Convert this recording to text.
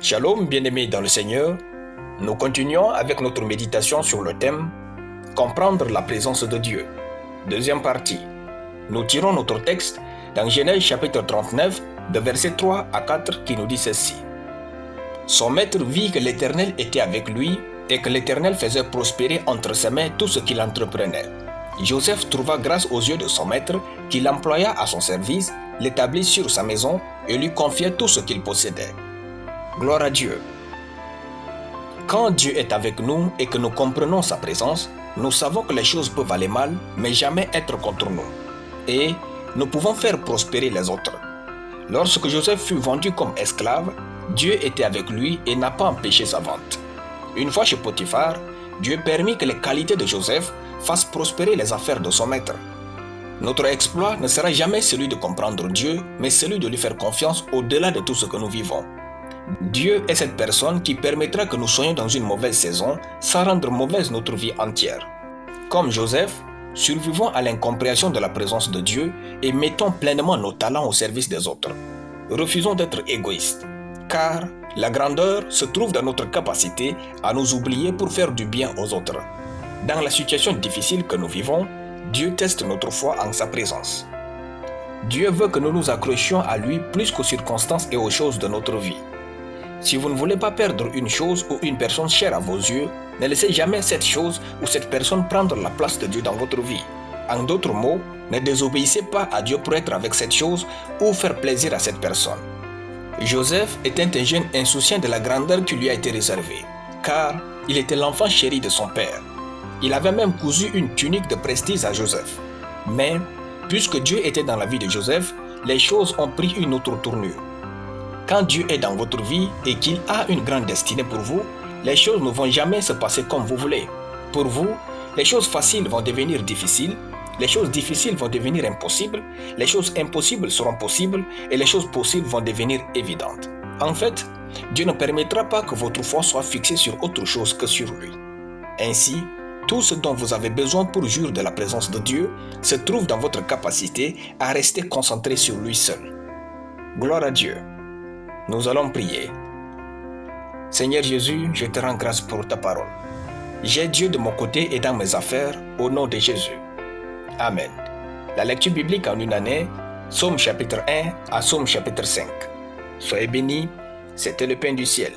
Shalom, bien-aimés dans le Seigneur. Nous continuons avec notre méditation sur le thème « Comprendre la présence de Dieu ». Deuxième partie. Nous tirons notre texte dans Genèse chapitre 39, de versets 3 à 4 qui nous dit ceci. Son maître vit que l'Éternel était avec lui et que l'Éternel faisait prospérer entre ses mains tout ce qu'il entreprenait. Joseph trouva grâce aux yeux de son maître qui l'employa à son service, l'établit sur sa maison et lui confia tout ce qu'il possédait. Gloire à Dieu. Quand Dieu est avec nous et que nous comprenons sa présence, nous savons que les choses peuvent aller mal, mais jamais être contre nous. Et nous pouvons faire prospérer les autres. Lorsque Joseph fut vendu comme esclave, Dieu était avec lui et n'a pas empêché sa vente. Une fois chez Potiphar, Dieu permit que les qualités de Joseph fassent prospérer les affaires de son maître. Notre exploit ne sera jamais celui de comprendre Dieu, mais celui de lui faire confiance au-delà de tout ce que nous vivons. Dieu est cette personne qui permettra que nous soyons dans une mauvaise saison sans rendre mauvaise notre vie entière. Comme Joseph, survivons à l'incompréhension de la présence de Dieu et mettons pleinement nos talents au service des autres. Refusons d'être égoïstes, car la grandeur se trouve dans notre capacité à nous oublier pour faire du bien aux autres. Dans la situation difficile que nous vivons, Dieu teste notre foi en sa présence. Dieu veut que nous nous accrochions à lui plus qu'aux circonstances et aux choses de notre vie. Si vous ne voulez pas perdre une chose ou une personne chère à vos yeux, ne laissez jamais cette chose ou cette personne prendre la place de Dieu dans votre vie. En d'autres mots, ne désobéissez pas à Dieu pour être avec cette chose ou faire plaisir à cette personne. Joseph était un jeune insouciant de la grandeur qui lui a été réservée, car il était l'enfant chéri de son père. Il avait même cousu une tunique de prestige à Joseph. Mais, puisque Dieu était dans la vie de Joseph, les choses ont pris une autre tournure. Quand Dieu est dans votre vie et qu'il a une grande destinée pour vous, les choses ne vont jamais se passer comme vous voulez. Pour vous, les choses faciles vont devenir difficiles, les choses difficiles vont devenir impossibles, les choses impossibles seront possibles et les choses possibles vont devenir évidentes. En fait, Dieu ne permettra pas que votre foi soit fixée sur autre chose que sur lui. Ainsi, tout ce dont vous avez besoin pour jouir de la présence de Dieu se trouve dans votre capacité à rester concentré sur lui seul. Gloire à Dieu. Nous allons prier. Seigneur Jésus, je te rends grâce pour ta parole. J'ai Dieu de mon côté et dans mes affaires, au nom de Jésus. Amen. La lecture biblique en une année, Psaume chapitre 1 à Psaume chapitre 5. Soyez bénis, c'était le pain du ciel.